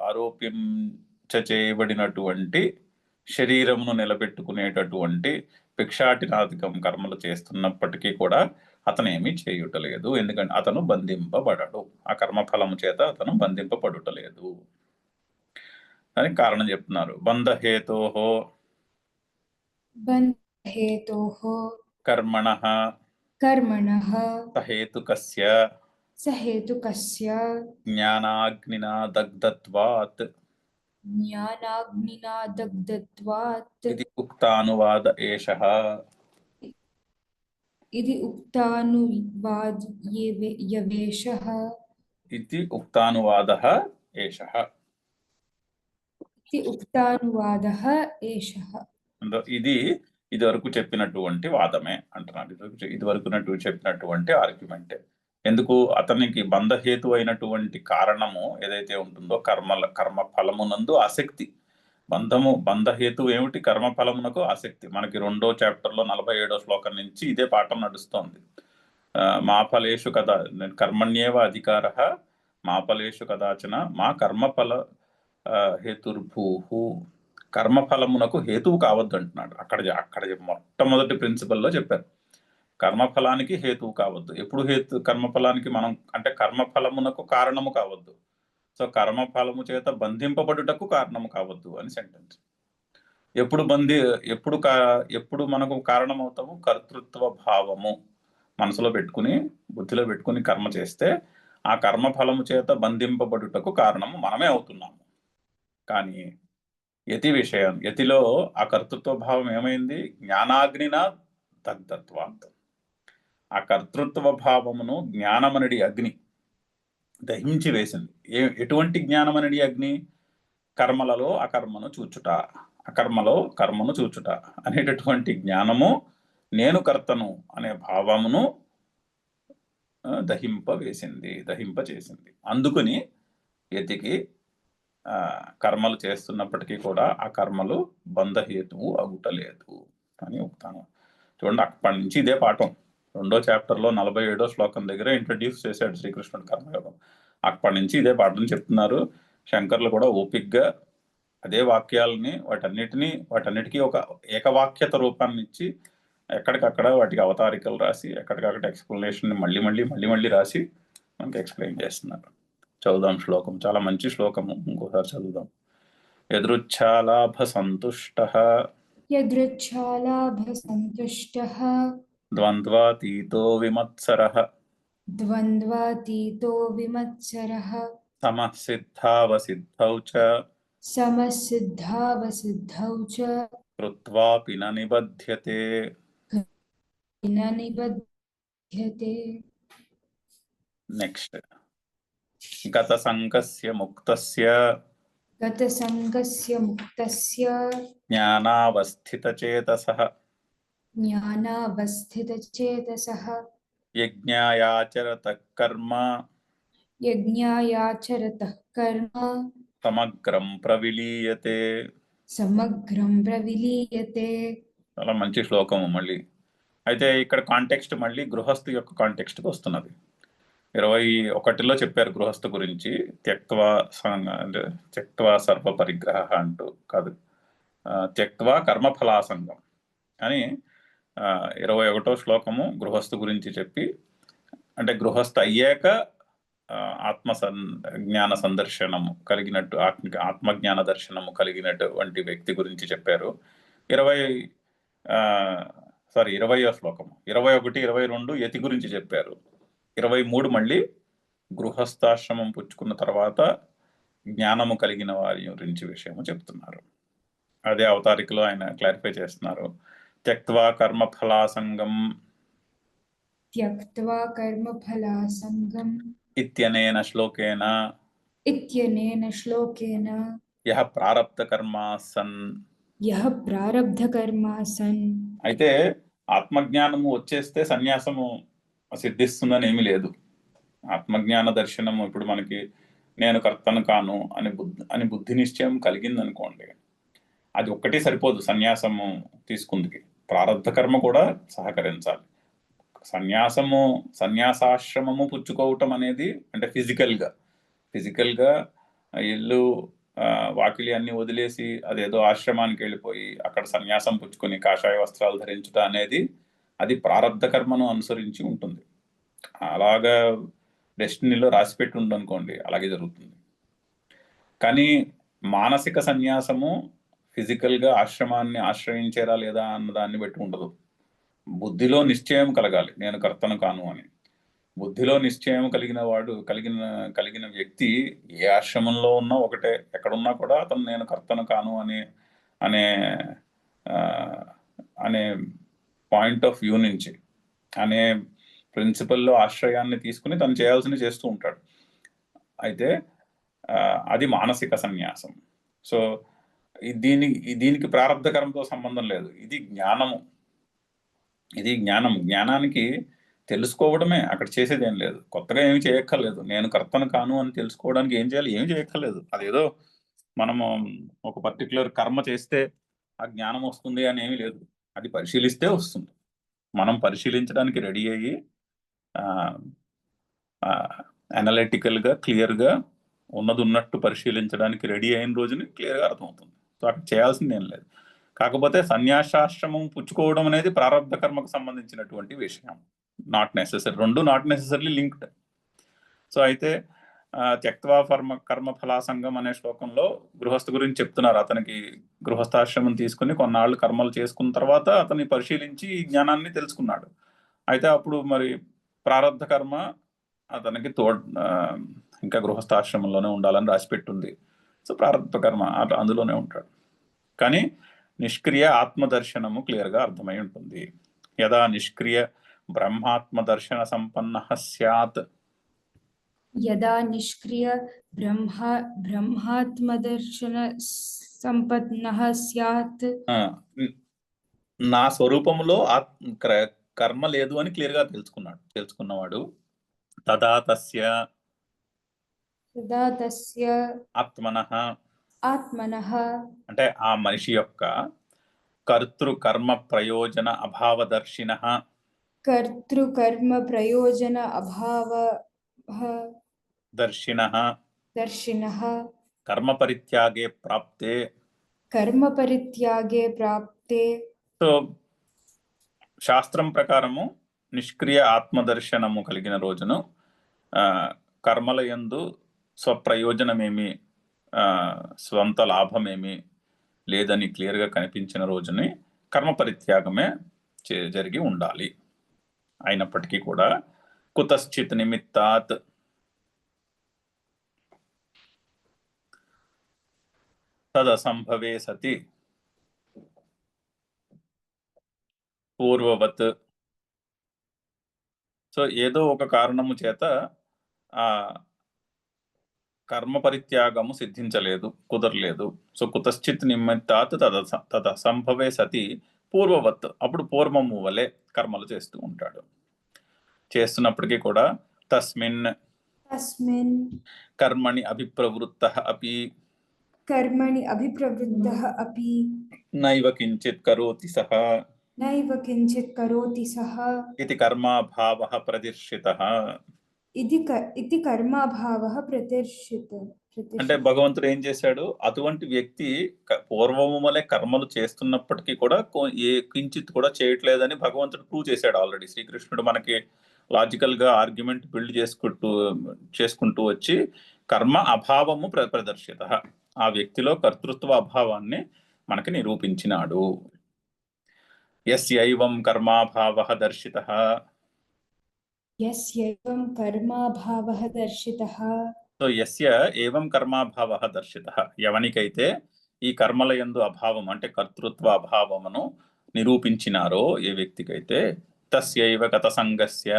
ఆరోపించచేయబడినటువంటి శరీరమును నిలబెట్టుకునేటటువంటి భిక్షాటనాధికం కర్మలు చేస్తున్నప్పటికీ కూడా అతను ఏమీ చేయుటలేదు, ఎందుకంటే అతను బంధింపబడడు, ఆ కర్మఫలము చేత అతను బంధింపబడుటలేదు అని కారణం చెప్తున్నారు. బంధహేతోహో కర్మణః సహేతుకస్య జ్ఞానాగ్నినా దగ్ధత్వాత్ ఇది ఉక్తానువాద ఏషః. ఇది ఉక్తానువాదయేషః. ఇది ఉక్తానువాదః ఏషః. ఇది ఉక్తానువాదః ఏషః. ఇది వరకు చెప్పినటువంటి వాదమే అంటున్నాడు. ఇది వరకు చెప్పినటువంటి ఆర్గ్యుమెంటే. ఎందుకు అతనికి బంధహేతు అయినటువంటి కారణము ఏదైతే ఉంటుందో కర్మ ఫలమునందు ఆసక్తి. బంధహేతు ఏమిటి? కర్మ ఫలమునకు ఆసక్తి. మనకి 2వ చాప్టర్లో 47వ శ్లోకం నుంచి ఇదే పాఠం నడుస్తోంది. మా ఫలేషు కదా కర్మణ్యేవ అధికారః మా ఫలేషు కదాచన మా కర్మఫల హేతుర్భూః. కర్మఫలమునకు హేతువు కావద్దు అంటున్నాడు. అక్కడ మొట్టమొదటి ప్రిన్సిపల్లో చెప్పారు, కర్మఫలానికి హేతువు కావద్దు. ఎప్పుడు కర్మఫలానికి మనం అంటే కర్మఫలమునకు కారణము కావద్దు. సో కర్మఫలము చేత బంధింపబడుటకు కారణము కావద్దు అని సెంటెన్స్. ఎప్పుడు మనకు కారణమవుతాము? కర్తృత్వ భావము మనసులో పెట్టుకుని బుద్ధిలో పెట్టుకుని కర్మ చేస్తే ఆ కర్మఫలము చేత బంధింపబడుటకు కారణము మనమే అవుతున్నాము. కానీ యతిలో ఆ కర్తృత్వ భావం ఏమైంది? జ్ఞానాగ్నిన దగ్ధత్వాత్. ఆ కర్తృత్వ భావమును జ్ఞానమనడి అగ్ని దహించి వేసింది. ఎటువంటి జ్ఞానమనడి అగ్ని? కర్మలలో అకర్మను చూచుట, అకర్మలో కర్మను చూచుట అనేటటువంటి జ్ఞానము నేను కర్తను అనే భావమును దహింపచేసింది. అందుకని యతికి కర్మలు చేస్తున్నప్పటికీ కూడా ఆ కర్మలు బంధహేతువు అగుటలేదు అని చెప్తాను. చూడండి, అప్పటి నుంచి ఇదే పాఠం 2వ చాప్టర్లో 47వ శ్లోకం దగ్గర ఇంట్రడ్యూస్ చేశాడు శ్రీకృష్ణుడు కర్మయోగం. అప్పటి నుంచి ఇదే పాఠం చెప్తున్నారు. శంకర్లు కూడా ఓపిక్గా అదే వాక్యాలని వాటన్నిటికీ ఒక ఏకవాక్యత రూపాన్ని ఇచ్చి ఎక్కడికక్కడ వాటికి అవతారికలు రాసి ఎక్కడికక్కడ ఎక్స్ప్లెనేషన్ మళ్ళీ రాసి మనకి ఎక్స్ప్లెయిన్ చేస్తున్నారు. చదువుదాం శ్లోకం, చాలా మంచి శ్లోకము, ఇంకోసారి చదువుదాం. యదృచ్ఛాలాభ సంతుష్టః ద్వంద్వాతీతో విమత్సరః సమసిద్ధావసిద్ధౌ చ కృత్వాపి న నిబధ్యతే. నెక్స్ట్, గత సంగస్య ముక్తస్య జ్ఞానావస్థితచేతసః యజ్ఞాయాచరతః కర్మ సమగ్రం ప్రవిలీయతే. చాలా మంచి శ్లోకము. మళ్ళీ అయితే ఇక్కడ కాంటెక్స్ట్ మళ్ళీ గృహస్థు యొక్క కాంటెక్స్ట్కి వస్తున్నది. 21లో చెప్పారు గృహస్థు గురించి, త్యక్త్వా సర్వ పరిగ్రహ అంటూ కాదు, త్యక్త్వా కర్మఫలాసంగం అని 21వ శ్లోకము గృహస్థు గురించి చెప్పి, అంటే గృహస్థ అయ్యాక జ్ఞాన సందర్శనము కలిగినట్టు ఆత్మజ్ఞాన దర్శనము కలిగినటువంటి వ్యక్తి గురించి చెప్పారు. 20వ శ్లోకము 21, 22 యతి గురించి చెప్పారు. 23 మళ్ళీ గృహస్థాశ్రమం పుచ్చుకున్న తర్వాత జ్ఞానము కలిగిన వారి గురించి విషయము చెప్తున్నారు. అదే అవతారికలో ఆయన క్లారిఫై చేస్తున్నారు. త్యక్త్వా కర్మఫలాసంగం ఇత్యనేన శ్లోకేన యః ప్రారబ్ధ కర్మా సన్. యః ప్రారబ్ధకర్మా సన్. అయితే ఆత్మజ్ఞానము వచ్చేస్తే సన్యాసము సిద్ధిస్తుందని ఏమీ లేదు. ఆత్మజ్ఞాన దర్శనము ఇప్పుడు మనకి నేను కర్తను కాను అని బుద్ధి నిశ్చయం కలిగింది అనుకోండి, అది ఒక్కటే సరిపోదు సన్యాసము తీసుకుందికి. ప్రారబ్ధ కర్మ కూడా సహకరించాలి. సన్యాసాశ్రమము పుచ్చుకోవటం అనేది అంటే ఫిజికల్గా ఇల్లు వాకిలి అన్ని వదిలేసి అదేదో ఆశ్రమానికి వెళ్ళిపోయి అక్కడ సన్యాసం పుచ్చుకొని కాషాయ వస్త్రాలు ధరించుట అనేది అది ప్రారబ్ధ కర్మను అనుసరించి ఉంటుంది. అలాగా డెస్టినీలో రాసిపెట్టి ఉండనుకోండి, అలాగే జరుగుతుంది. కానీ మానసిక సన్యాసము ఫిజికల్గా ఆశ్రమాన్ని ఆశ్రయించేరా లేదా అన్న దాన్ని బట్టి ఉండదు. బుద్ధిలో నిశ్చయం కలగాలి, నేను కర్తను కాను అని. బుద్ధిలో నిశ్చయం కలిగిన వ్యక్తి ఏ ఆశ్రమంలో ఉన్నా ఒకటే, ఎక్కడున్నా కూడా అతను నేను కర్తను కాను అనే అనే పాయింట్ ఆఫ్ వ్యూ నుంచి, అనే ప్రిన్సిపల్లో ఆశ్రయాన్ని తీసుకుని తను చేయాల్సింది చేస్తూ ఉంటాడు. అయితే అది మానసిక సన్యాసం. సో దీనికి ప్రారబ్ధ కర్మతో సంబంధం లేదు. ఇది జ్ఞానానికి తెలుసుకోవడమే, అక్కడ చేసేది ఏం లేదు, కొత్తగా ఏమి చేయక్కర్లేదు. నేను కర్తను కాను అని తెలుసుకోవడానికి ఏం చేయాలి? ఏమి చేయక్కర్లేదు. అదేదో మనము ఒక పర్టికులర్ కర్మ చేస్తే ఆ జ్ఞానం వస్తుంది అని ఏమీ లేదు. అది పరిశీలిస్తే వస్తుంది. మనం పరిశీలించడానికి రెడీ అయ్యి అనలిటికల్గా క్లియర్గా ఉన్నది ఉన్నట్టు పరిశీలించడానికి రెడీ అయిన రోజుని క్లియర్గా అర్థమవుతుంది. సో అక్కడ చేయాల్సింది ఏం లేదు. కాకపోతే సన్యాసాశ్రమం పుచ్చుకోవడం అనేది ప్రారబ్ధ కర్మకు సంబంధించినటువంటి విషయం. నాట్ నెసెసరీ, రెండు నాట్ నెసెసరీ లింక్డ్. సో అయితే త్యక్త్వా కర్మ ఫలాసంగం అనే శ్లోకంలో గృహస్థ గురించి చెప్తున్నారు. అతనికి గృహస్థాశ్రమం తీసుకుని కొన్నాళ్ళు కర్మలు చేసుకున్న తర్వాత అతన్ని పరిశీలించి ఈ జ్ఞానాన్ని తెలుసుకున్నాడు. అయితే అప్పుడు మరి ప్రారబ్ధ కర్మ అతనికి ఇంకా గృహస్థాశ్రమంలోనే ఉండాలని రాసిపెట్టుంది. సో ప్రారబ్ధ కర్మ అందులోనే ఉంటాడు. కానీ నిష్క్రియ ఆత్మదర్శనము క్లియర్గా అర్థమై ఉంటుంది. యదా నిష్క్రియ బ్రహ్మాత్మదర్శన సంపన్న స్యాత్. యదా నిష్క్రియ బ్రహ్మాత్మదర్శన సంపన్నః స్యాత్. నా స్వరూపములో కర్మ లేదు అని క్లియర్గా తెలుసుకున్నవాడు తదా తస్య ఆత్మనః అంటే ఆ మనిషి యొక్క కర్తృకర్మ ప్రయోజన అభావదర్శినః. కర్తృకర్మ ప్రయోజన అభావ దర్శినః కర్మ పరిత్యాగే ప్రాప్తే. సో శాస్త్రం ప్రకారము నిష్క్రియ ఆత్మదర్శనము కలిగిన రోజును కర్మల యందు స్వప్రయోజనమేమి స్వంత లాభమేమి లేదని క్లియర్గా కనిపించిన రోజుని కర్మ పరిత్యాగమే జరిగి ఉండాలి. అయినప్పటికీ కూడా కుతశ్చిత్ నిమిత్తాత్ తదసంభవే సతి పూర్వవత్. సో ఏదో ఒక కారణము చేత ఆ కర్మ పరిత్యాగము సిద్ధించలేదు, కుదరలేదు. సో కుతశ్చిత్ నిమిత్తాత్ తదసంభవే సతి పూర్వవత్, అప్పుడు పూర్వము వలె కర్మలు చేస్తూ ఉంటాడు. చేస్తున్నప్పటికీ కూడా తస్మిన్ కర్మణి అభిప్రవృత్తః అపి నైవ కించిత్ కరోతి సః ఇది కర్మాభావః ప్రదర్శితః. అంటే భగవంతుడు ఏం చేశాడు? అటువంటి వ్యక్తి పూర్వము వలె కర్మలు చేస్తున్నప్పటికీ కూడా ఏ కించిత్ కూడా చేయట్లేదని భగవంతుడు ప్రూవ్ చేశాడు ఆల్రెడీ. శ్రీకృష్ణుడు మనకి లాజికల్ గా ఆర్గ్యుమెంట్ బిల్డ్ చేసుకుంటూ వచ్చి కర్మ అభావము ప్రదర్శిత, ఆ వ్యక్తిలో కర్తృత్వ అభావాన్ని మనకి నిరూపించినాడు. యస్యైవం కర్మాభావః దర్శితః. సో యస్య ఏవం కర్మాభావః దర్శితః, ఎవనికైతే ఈ కర్మల యందు అభావం అంటే కర్తృత్వ అభావమును నిరూపించినారో, ఏ వ్యక్తికైతే తస్యైవ గతసంగస్య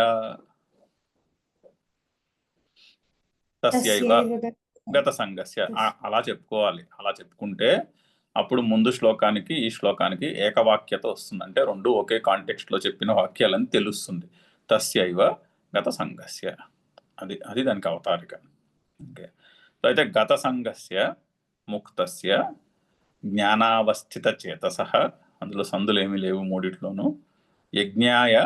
గత సంగస్య అలా చెప్పుకోవాలి. అలా చెప్పుకుంటే అప్పుడు ముందు శ్లోకానికి ఈ శ్లోకానికి ఏకవాక్యత వస్తుంది. అంటే రెండు ఒకే కాంటెక్స్ట్ లో చెప్పిన వాక్యాలని తెలుస్తుంది. తస్యైవ గత సంగస్య, అది అది దానికి అవతారిక. ఓకే, సో అయితే గత సంగస్య ముక్తస్య జ్ఞానావస్థిత చేతసః, అందులో సందులు ఏమీ లేవు మూడిట్లోనూ, యజ్ఞాయ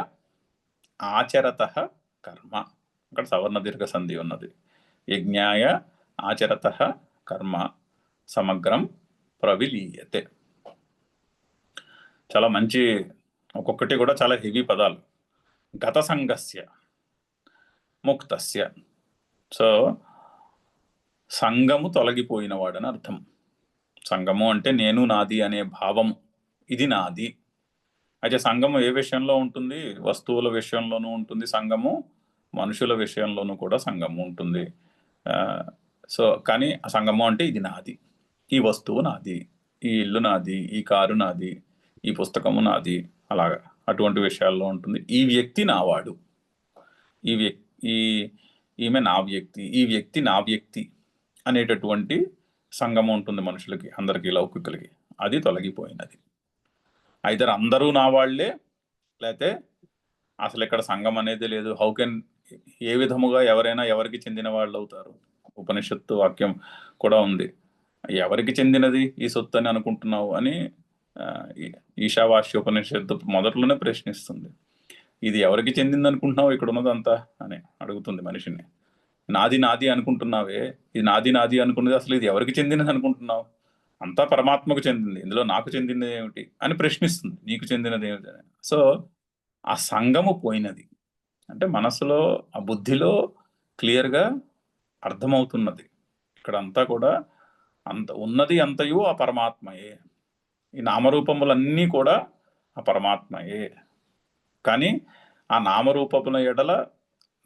ఆచరతః కర్మ, అక్కడ సవర్ణ దీర్ఘ సంధి ఉన్నది. యజ్ఞాయ ఆచరతః కర్మ సమగ్రం ప్రవిలీయతే. చాలా మంచి, ఒక్కొక్కటి కూడా చాలా హెవీ పదాలు. గత సంగస్య ముక్తస్య, సో సంగము తొలగిపోయినవాడని అర్థం. సంగము అంటే నేను నాది అనే భావము, ఇది నాది. అయితే సంగము ఏ విషయంలో ఉంటుంది? వస్తువుల విషయంలోనూ ఉంటుంది సంగము, మనుషుల విషయంలోనూ కూడా సంగము ఉంటుంది. సో కానీ ఆ సంగము అంటే ఇది నాది, ఈ వస్తువు నాది, ఈ ఇల్లు నాది, ఈ కారు నాది, ఈ పుస్తకము నాది, అలాగా అటువంటి విషయాల్లో ఉంటుంది. ఈ వ్యక్తి నావాడు, ఈమె నా వ్యక్తి, ఈ వ్యక్తి నా వ్యక్తి అనేటటువంటి సంగమం ఉంటుంది మనుషులకి, అందరికీ, లౌకికులకి. అది తొలగిపోయినది. అయితే అందరూ నా వాళ్లే, లేకపోతే అసలు ఇక్కడ సంఘం అనేది లేదు. హౌ కెన్, ఏ విధముగా ఎవరైనా ఎవరికి చెందిన వాళ్ళు అవుతారు? ఉపనిషత్తు వాక్యం కూడా ఉంది, ఎవరికి చెందినది ఈ సొత్తు అని అనుకుంటున్నావు అని ఈశావాస్య ఉపనిషత్తు మొదట్లోనే ప్రశ్నిస్తుంది. ఇది ఎవరికి చెందింది అనుకుంటున్నావు ఇక్కడ ఉన్నదంతా అని అడుగుతుంది మనిషిని. నాది నాది అనుకుంటున్నావే, ఇది నాది నాది అనుకున్నది అసలు ఇది ఎవరికి చెందినది అనుకుంటున్నావు? అంతా పరమాత్మకు చెందింది, ఇందులో నాకు చెందినది ఏమిటి అని ప్రశ్నిస్తుంది. నీకు చెందినది ఏమిటి అని. సో ఆ సంగము పోయినది అంటే మనసులో, ఆ బుద్ధిలో క్లియర్గా అర్థమవుతున్నది. ఇక్కడ అంతా కూడా అంత ఉన్నది అంతయు ఆ పరమాత్మయే, ఈ నామరూపములన్నీ కూడా ఆ పరమాత్మయే. కానీ ఆ నామరూపముల ఎడల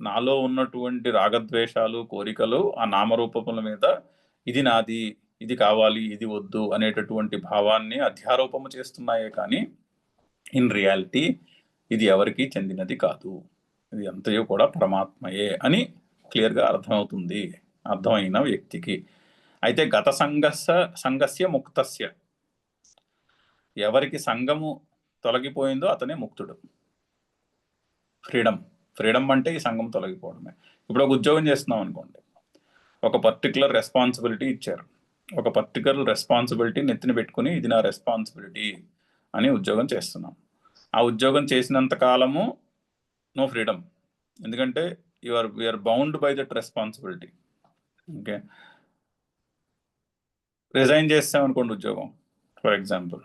నాలో ఉన్నటువంటి రాగద్వేషాలు, కోరికలు ఆ నామరూపముల మీద ఇది నాది, ఇది కావాలి, ఇది వద్దు అనేటటువంటి భావాన్ని అధ్యారోపము చేస్తున్నాయే కానీ ఇన్ రియాలిటీ ఇది ఎవరికి చెందినది కాదు, ఇది అంతయు కూడా పరమాత్మయే అని క్లియర్గా అర్థమవుతుంది అర్థమైన వ్యక్తికి. అయితే గత సంగస్య ముక్తస్య, ఎవరికి సంగము తొలగిపోయిందో అతనే ముక్తుడు. ఫ్రీడమ్ అంటే ఈ సంఘం తొలగిపోవడమే. ఇప్పుడు ఒక ఉద్యోగం చేస్తున్నాం అనుకోండి, ఒక పర్టికులర్ రెస్పాన్సిబిలిటీ ఇచ్చారు, ఒక పర్టికులర్ రెస్పాన్సిబిలిటీ నెత్తిన పెట్టుకుని ఇది నా రెస్పాన్సిబిలిటీ అని ఉద్యోగం చేస్తున్నాం. ఆ ఉద్యోగం చేసినంత కాలము నో ఫ్రీడమ్, ఎందుకంటే you are bound by that responsibility. Okay, resign చేస్తామనుకోండి ఉద్యోగం, ఫర్ ఎగ్జాంపుల్,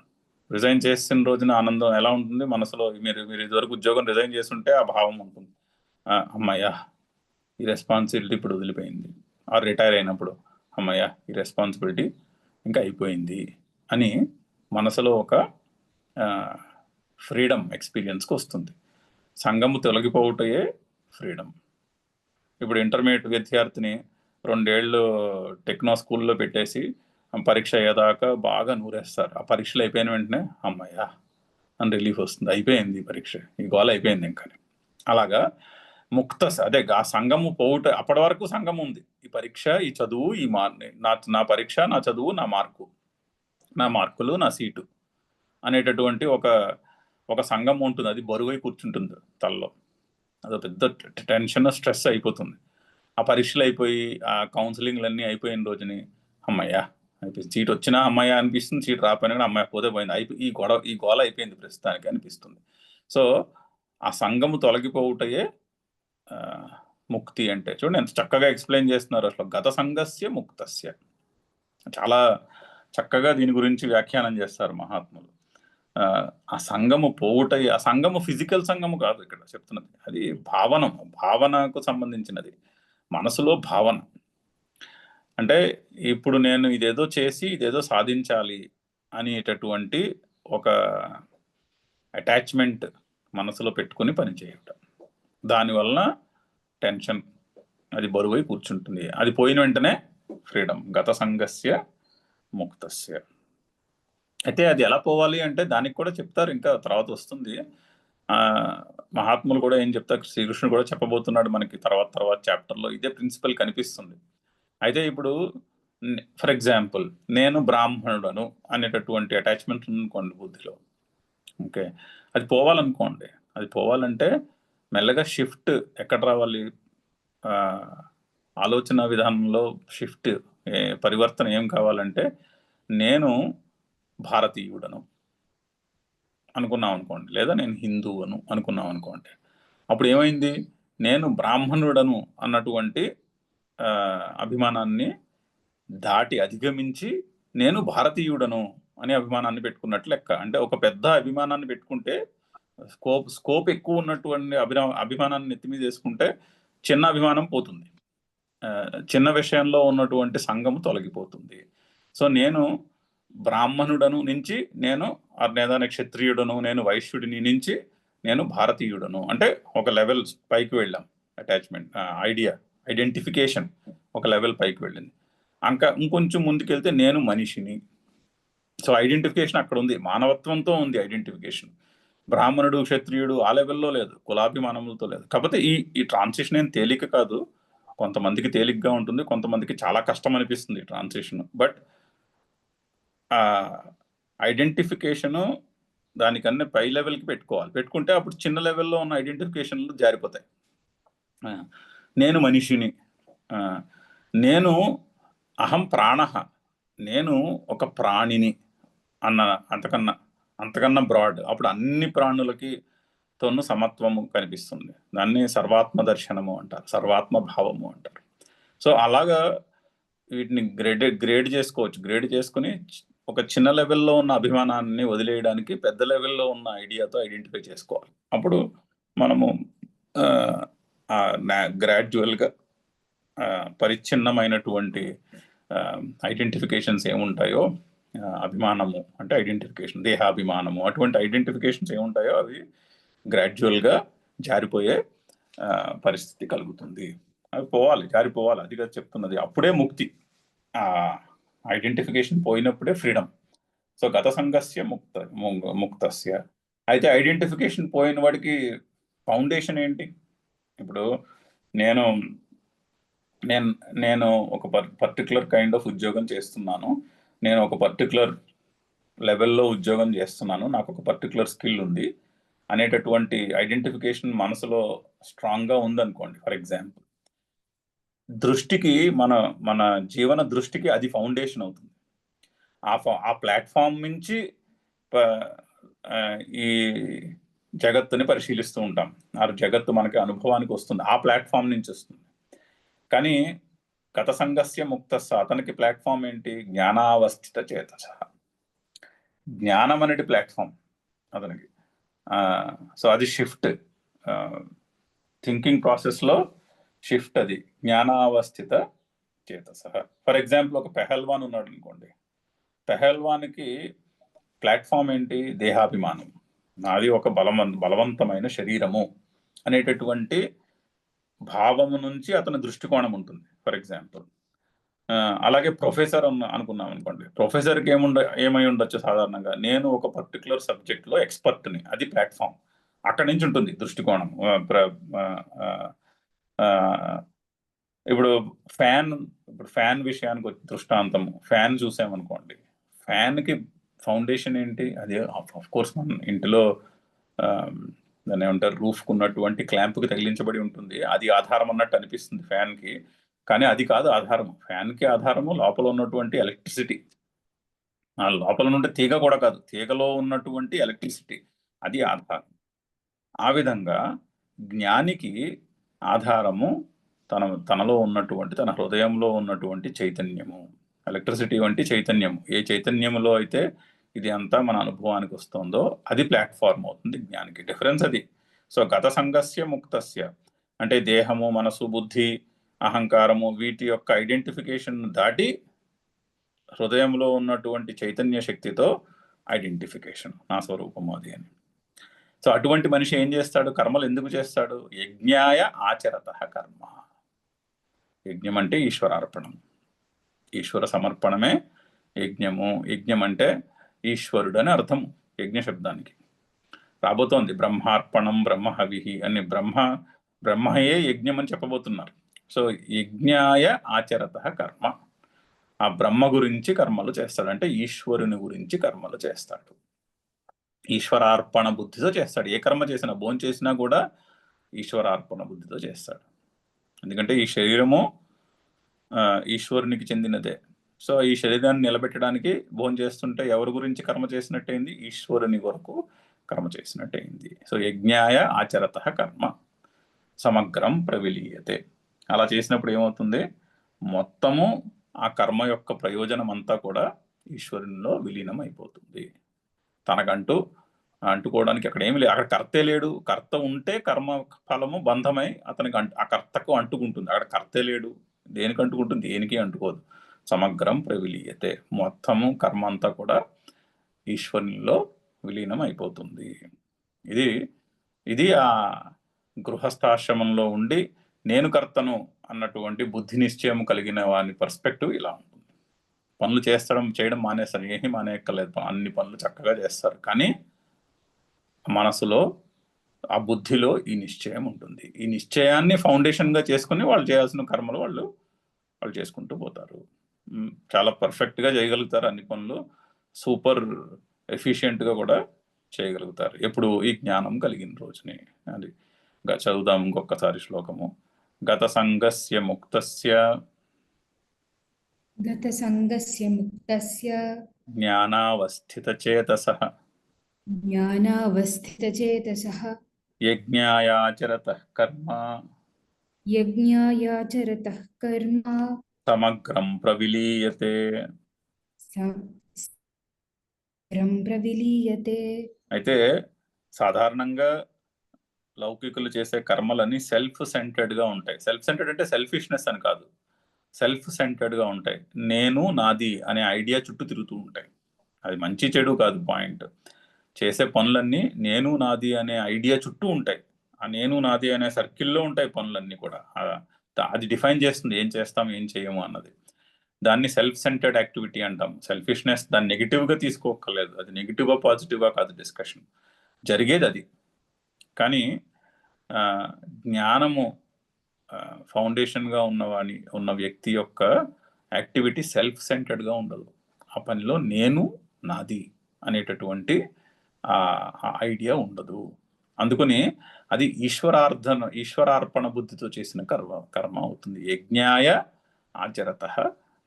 రిజైన్ చేసిన రోజున ఆనందం ఎలా ఉంటుంది మనసులో? మీరు ఇదివరకు ఉద్యోగం రిజైన్ చేస్తుంటే ఆ భావం ఉంటుంది, అమ్మయ్యా ఈ రెస్పాన్సిబిలిటీ ఇప్పుడు వదిలిపోయింది. ఆ రిటైర్ అయినప్పుడు అమ్మయ్యా ఈ రెస్పాన్సిబిలిటీ ఇంకా అయిపోయింది అని మనసులో ఒక ఫ్రీడమ్ ఎక్స్పీరియన్స్కి వస్తుంది. సంఘము తొలగిపోవటయే ఫ్రీడమ్. ఇప్పుడు ఇంటర్మీడియట్ విద్యార్థిని 2 ఏళ్ళు టెక్నో స్కూల్లో పెట్టేసి పరీక్ష అయ్యేదాకా బాగా నూరేస్తారు. ఆ పరీక్షలు అయిపోయిన వెంటనే అమ్మయ్యా అని రిలీఫ్ వస్తుంది, అయిపోయింది ఈ పరీక్ష, ఈ గోల అయిపోయింది ఇంకా. అలాగా అదే ఆ సంఘము పోవుట, అప్పటి వరకు సంఘం ఉంది, ఈ పరీక్ష, ఈ చదువు, ఈ నా పరీక్ష, నా చదువు, నా మార్కులు, నా సీటు అనేటటువంటి ఒక సంఘం ఉంటుంది. అది బరువై కూర్చుంటుంది తలలో, అదో పెద్ద టెన్షన్, స్ట్రెస్ అయిపోతుంది. ఆ పరీక్షలు అయిపోయి ఆ కౌన్సిలింగ్లన్నీ అయిపోయిన రోజుని అమ్మయ్యా అనిపిస్తుంది, సీట్ వచ్చినా అమ్మాయి అనిపిస్తుంది, సీట్ రాకపోయినా కూడా అమ్మాయి పోతే పోయింది, ఈ గోల అయిపోయింది ప్రస్తుతానికి అనిపిస్తుంది. సో ఆ సంఘము తొలగిపోవుటయే ముక్తి అంటే. చూడండి ఎంత చక్కగా ఎక్స్ప్లెయిన్ చేస్తున్నారు అసలు. గత సంగస్య ముక్తస్య, చాలా చక్కగా దీని గురించి వ్యాఖ్యానం చేస్తారు మహాత్ములు. ఆ సంఘము పోవుటయే, ఆ సంఘము ఫిజికల్ సంఘము కాదు ఇక్కడ చెప్తున్నది, అది భావనకు సంబంధించినది, మనసులో భావన. అంటే ఇప్పుడు నేను ఇదేదో చేసి ఇదేదో సాధించాలి అనేటటువంటి ఒక అటాచ్మెంట్ మనసులో పెట్టుకుని పనిచేయటం, దానివల్ల టెన్షన్, అది బరువై కూర్చుంటుంది. అది పోయిన వెంటనే ఫ్రీడమ్, గత సంగస్య ముక్తస్య. అయితే అది ఎలా పోవాలి అంటే దానికి కూడా చెప్తారు, ఇంకా తర్వాత వస్తుంది. మహాత్ములు కూడా ఏం చెప్తారు, శ్రీకృష్ణుడు కూడా చెప్పబోతున్నాడు మనకి తర్వాత చాప్టర్లో. ఇదే ప్రిన్సిపల్ కనిపిస్తుంది. అయితే ఇప్పుడు ఫర్ ఎగ్జాంపుల్ నేను బ్రాహ్మణుడను అనేటటువంటి అటాచ్మెంట్ ఉందనుకోండి బుద్ధిలో. ఓకే, అది పోవాలనుకోండి. అది పోవాలంటే మెల్లగా షిఫ్ట్ ఎక్కడ రావాలి? ఆలోచన విధానంలో షిఫ్ట్, పరివర్తన ఏం కావాలంటే నేను భారతీయుడను అనుకున్నాం అనుకోండి, లేదా నేను హిందువును అనుకున్నాం అనుకోండి. అప్పుడు ఏమైంది? నేను బ్రాహ్మణుడను అన్నటువంటి అభిమానాన్ని దాటి అధిగమించి నేను భారతీయుడను అనే అభిమానాన్ని పెట్టుకున్నట్లు లెక్క. అంటే ఒక పెద్ద అభిమానాన్ని పెట్టుకుంటే స్కోప్ ఎక్కువ ఉన్నటువంటి అభిమానాన్ని ఎత్తి మీద వేసుకుంటే చిన్న అభిమానం పోతుంది, చిన్న విషయంలో ఉన్నటువంటి సంఘము తొలగిపోతుంది. సో నేను బ్రాహ్మణుడను నుంచి నేను లేదా క్షత్రియుడను, నేను వైశ్యుడిని నుంచి నేను భారతీయుడను అంటే ఒక లెవెల్ పైకి వెళ్ళాం. అటాచ్మెంట్, ఐడెంటిఫికేషన్ ఒక లెవెల్ పైకి వెళ్ళింది. ఇంకొంచెం ముందుకెళ్తే నేను మనిషిని. సో ఐడెంటిఫికేషన్ అక్కడ ఉంది, మానవత్వంతో ఉంది ఐడెంటిఫికేషన్. బ్రాహ్మణుడు క్షత్రియుడు ఆ లెవెల్లో లేదు, కులాభిమానములతో లేదు. కాకపోతే ఈ ట్రాన్సిషన్ ఏం తేలిక కాదు. కొంతమందికి తేలిగ్గా ఉంటుంది, కొంతమందికి చాలా కష్టం అనిపిస్తుంది ట్రాన్సిషన్. బట్ ఐడెంటిఫికేషను దానికన్నా పై లెవెల్కి పెట్టుకోవాలి. పెట్టుకుంటే అప్పుడు చిన్న లెవెల్లో ఉన్న ఐడెంటిఫికేషన్లు జారిపోతాయి. నేను మనిషిని, నేను అహం ప్రాణ, నేను ఒక ప్రాణిని అన్న అంతకన్నా బ్రాడ్. అప్పుడు అన్ని ప్రాణులకి తోను సమత్వము కనిపిస్తుంది. దాన్ని సర్వాత్మ దర్శనము అంటారు, సర్వాత్మ భావము అంటారు. సో అలాగా వీటిని గ్రేడ్ చేసుకోవచ్చు. గ్రేడ్ చేసుకుని ఒక చిన్న లెవెల్లో ఉన్న అభిమానాన్ని వదిలేయడానికి పెద్ద లెవెల్లో ఉన్న ఐడియాతో ఐడెంటిఫై చేసుకోవాలి. అప్పుడు మనము గ్రాడ్యువల్గా పరిచ్ఛిన్నమైనటువంటి ఐడెంటిఫికేషన్స్ ఏముంటాయో, అభిమానము అంటే ఐడెంటిఫికేషన్, దేహాభిమానము, అటువంటి ఐడెంటిఫికేషన్స్ ఏముంటాయో అవి గ్రాడ్యువల్గా జారిపోయే పరిస్థితి కలుగుతుంది. అవి పోవాలి, జారిపోవాలి. అది కదా చెప్తున్నది. అప్పుడే ముక్తి. Identification పోయినప్పుడే freedom. సో గత సంఘస్య ముక్తస్య. అయితే ఐడెంటిఫికేషన్ పోయిన వాడికి ఫౌండేషన్ ఏంటి? ఇప్పుడు నేను ఒక పర్టికులర్ కైండ్ ఆఫ్ ఉద్యోగం చేస్తున్నాను, నేను ఒక పర్టికులర్ లెవెల్లో ఉద్యోగం చేస్తున్నాను, నాకు ఒక పర్టికులర్ స్కిల్ ఉంది అనేటటువంటి ఐడెంటిఫికేషన్ మనసులో స్ట్రాంగ్గా ఉందనుకోండి. ఫర్ ఎగ్జాంపుల్, దృష్టికి మన జీవన దృష్టికి అది ఫౌండేషన్ అవుతుంది. ఆ ప్లాట్ఫామ్ నుంచి ఈ జగత్తుని పరిశీలిస్తూ ఉంటాం. ఆ జగత్తు మనకి అనుభవానికి వస్తుంది, ఆ ప్లాట్ఫామ్ నుంచి వస్తుంది. కానీ గత సంఘస్య ముక్తస్స, అతనికి ప్లాట్ఫామ్ ఏంటి? జ్ఞానావస్థిత చేతస. జ్ఞానం అనేది ప్లాట్ఫామ్ అతనికి. సో అది షిఫ్ట్, థింకింగ్ ప్రాసెస్లో షిఫ్ట్, అది జ్ఞానావస్థిత చేతస. ఫర్ ఎగ్జాంపుల్, ఒక పెహల్వాన్ ఉన్నాడు అనుకోండి. పెహల్వాన్కి ప్లాట్ఫామ్ ఏంటి? దేహాభిమానం. నాది ఒక బలవంతమైన శరీరము అనేటటువంటి భావము నుంచి అతని దృష్టికోణం ఉంటుంది. ఫర్ ఎగ్జాంపుల్, అలాగే ప్రొఫెసర్ అనుకున్నాం అనుకోండి. ప్రొఫెసర్కి ఏమై ఉండొచ్చు సాధారణంగా? నేను ఒక పర్టికులర్ సబ్జెక్ట్లో ఎక్స్పర్ట్ని, అది ప్లాట్ఫామ్. అక్కడి నుంచి ఉంటుంది దృష్టికోణం. ఇప్పుడు ఫ్యాన్ విషయానికి వచ్చి దృష్టాంతం, ఫ్యాన్ చూసామనుకోండి. ఫ్యాన్కి ఫౌండేషన్ ఏంటి? అది ఆఫ్ కోర్స్ మన ఇంటిలో దాన్ని ఏమంటారు, రూఫ్కు ఉన్నటువంటి క్లాంప్కి తగిలించబడి ఉంటుంది. అది ఆధారం అన్నట్టు అనిపిస్తుంది ఫ్యాన్కి, కానీ అది కాదు ఆధారం. ఫ్యాన్కి ఆధారము లోపల ఉన్నటువంటి ఎలక్ట్రిసిటీ. ఆ లోపల నుండి తీగ కూడా కాదు, తీగలో ఉన్నటువంటి ఎలక్ట్రిసిటీ, అది ఆధారం. ఆ విధంగా జ్ఞానికి ఆధారము తనలో ఉన్నటువంటి, తన హృదయంలో ఉన్నటువంటి చైతన్యము, ఎలక్ట్రిసిటీ వంటి చైతన్యము. ఏ చైతన్యములో అయితే ఇది అంతా మన అనుభవానికి వస్తుందో అది ప్లాట్ఫామ్ అవుతుంది జ్ఞానికి. డిఫరెన్స్ అది. సో గత సంఘస్య ముక్తస్య అంటే దేహము, మనసు, బుద్ధి, అహంకారము వీటి యొక్క ఐడెంటిఫికేషన్ దాటి హృదయంలో ఉన్నటువంటి చైతన్య శక్తితో ఐడెంటిఫికేషన్, నా స్వరూపము అది అని. సో అటువంటి మనిషి ఏం చేస్తాడు? కర్మలు ఎందుకు చేస్తాడు? యజ్ఞాయ ఆచరత కర్మ. యజ్ఞం అంటే ఈశ్వరార్పణం, ఈశ్వర సమర్పణమే యజ్ఞము. యజ్ఞం అంటే ఈశ్వరుడు అని అర్థం యజ్ఞ శబ్దానికి. రాబోతోంది బ్రహ్మార్పణం, బ్రహ్మహవిహి అని. బ్రహ్మయే యజ్ఞం అని చెప్పబోతున్నారు. సో యజ్ఞాయ ఆచరత కర్మ, ఆ బ్రహ్మ గురించి కర్మలు చేస్తాడు, అంటే ఈశ్వరుని గురించి కర్మలు చేస్తాడు, ఈశ్వరార్పణ బుద్ధితో చేస్తాడు. ఏ కర్మ చేసినా, భోజనం చేసినా కూడా ఈశ్వరార్పణ బుద్ధితో చేస్తాడు. ఎందుకంటే ఈ శరీరము ఈశ్వరునికి చెందినదే. సో ఈ శరీరాన్ని నిలబెట్టడానికి భోజనం చేస్తుంటే ఎవరి గురించి కర్మ చేసినట్టయింది? ఈశ్వరుని కొరకు కర్మ చేసినట్టయింది. సో యజ్ఞాయ ఆచరత కర్మ సమగ్రం ప్రవిలీయతే. అలా చేసినప్పుడు ఏమవుతుంది? మొత్తము ఆ కర్మ యొక్క ప్రయోజనం అంతా కూడా ఈశ్వరునిలో విలీనం అయిపోతుంది. తనకంటూ అంటుకోవడానికి అక్కడ ఏమి లేదు, అక్కడ కర్తే లేడు. కర్త ఉంటే కర్మ ఫలము బంధమై అతనికి ఆ కర్తకు అంటుకుంటుంది. అక్కడ కర్తే లేడు, దేనికి అంటుకుంటుంది? దేనికి అంటుకోదు. సమగ్రం ప్రవిలీయతే, మొత్తము కర్మ అంతా కూడా ఈశ్వరునిలో విలీనం అయిపోతుంది. ఇది ఆ గృహస్థాశ్రమంలో ఉండి నేను కర్తను అన్నటువంటి బుద్ధి నిశ్చయం కలిగిన వాని పర్స్పెక్టివ్ ఇలా ఉంటుంది. పనులు చేయడం మానేస్తారు, ఏమీ మానేయక్కర్లేదు, అన్ని పనులు చక్కగా చేస్తారు. కానీ మనసులో ఆ బుద్ధిలో ఈ నిశ్చయం ఉంటుంది. ఈ నిశ్చయాన్ని ఫౌండేషన్గా చేసుకుని వాళ్ళు చేయాల్సిన కర్మలు వాళ్ళు చేసుకుంటూ పోతారు. చాలా పర్ఫెక్ట్గా చేయగలుగుతారు అన్ని పనులు, సూపర్ ఎఫిషియెంట్గా కూడా చేయగలుగుతారు ఎప్పుడు? ఈ జ్ఞానం కలిగిన రోజుని. అది చదువుదాం ఇంకొకసారి శ్లోకము. గత సంగస్య ముక్తస్య జ్ఞానావస్థితచేతసః యజ్ఞాయాచరతః కర్మ సమగ్రం ప్రవిలీయతే. అయితే సాధారణంగా లౌకికులు చేసే కర్మలన్నీ సెల్ఫ్ సెంటర్డ్గా ఉంటాయి. సెల్ఫ్ సెంటర్డ్ అంటే సెల్ఫిష్నెస్ అని కాదు, సెల్ఫ్ సెంటర్డ్గా ఉంటాయి. నేను నాది అనే ఐడియా చుట్టూ తిరుగుతూ ఉంటాయి. అది మంచి చెడు కాదు పాయింట్. చేసే పనులన్నీ నేను నాది అనే ఐడియా చుట్టూ ఉంటాయి. ఆ నేను నాది అనే సర్కిల్లో ఉంటాయి పనులన్నీ కూడా. అది డిఫైన్ చేస్తుంది ఏం చేస్తాం ఏం చేయము అన్నది. దాన్ని సెల్ఫ్ సెంటర్డ్ యాక్టివిటీ అంటాం. సెల్ఫిష్నెస్ దాన్ని నెగిటివ్గా తీసుకోక్కర్లేదు, అది నెగిటివ్గా పాజిటివ్గా కాదు డిస్కషన్, జరిగేది అది. కానీ జ్ఞానము ఫౌండేషన్గా ఉన్న వ్యక్తి యొక్క యాక్టివిటీ సెల్ఫ్ సెంటర్డ్గా ఉండదు. ఆ పనిలో నేను నాది అనేటటువంటి ఐడియా ఉండదు. అందుకని అది ఈశ్వరార్పణ బుద్ధితో చేసిన కర్మ అవుతుంది. యజ్ఞాయ ఆచరత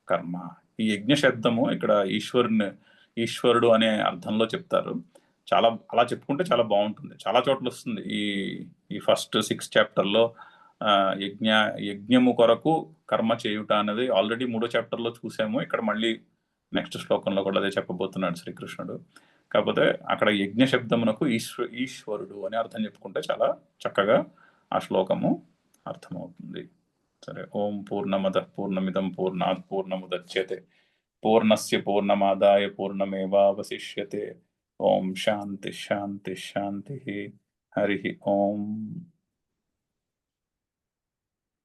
కర్మ. ఈ యజ్ఞ శబ్దము ఇక్కడ ఈశ్వరుడు అనే అర్థంలో చెప్తారు. చాలా అలా చెప్పుకుంటే చాలా బాగుంటుంది. చాలా చోట్ల వస్తుంది. ఈ ఫస్ట్ 6 చాప్టర్లో యజ్ఞము కొరకు కర్మ చేయుట అనేది ఆల్రెడీ 3వ చాప్టర్లో చూసాము. ఇక్కడ మళ్ళీ నెక్స్ట్ శ్లోకంలో కూడా అదే చెప్పబోతున్నాడు శ్రీకృష్ణుడు. కాకపోతే అక్కడ యజ్ఞ శబ్దమునకు ఈశ్వరుడు అని అర్థం చెప్పుకుంటే చాలా చక్కగా ఆ శ్లోకము అర్థమవుతుంది. సరే, ఓం పూర్ణమద పూర్ణమిదం పూర్ణాత్ పూర్ణముదచ్యతే పూర్ణస్య పూర్ణమాదాయ పూర్ణమేవావశిష్యతే. ఓం శాంతి శాంతి శాంతి. హరి ఓం.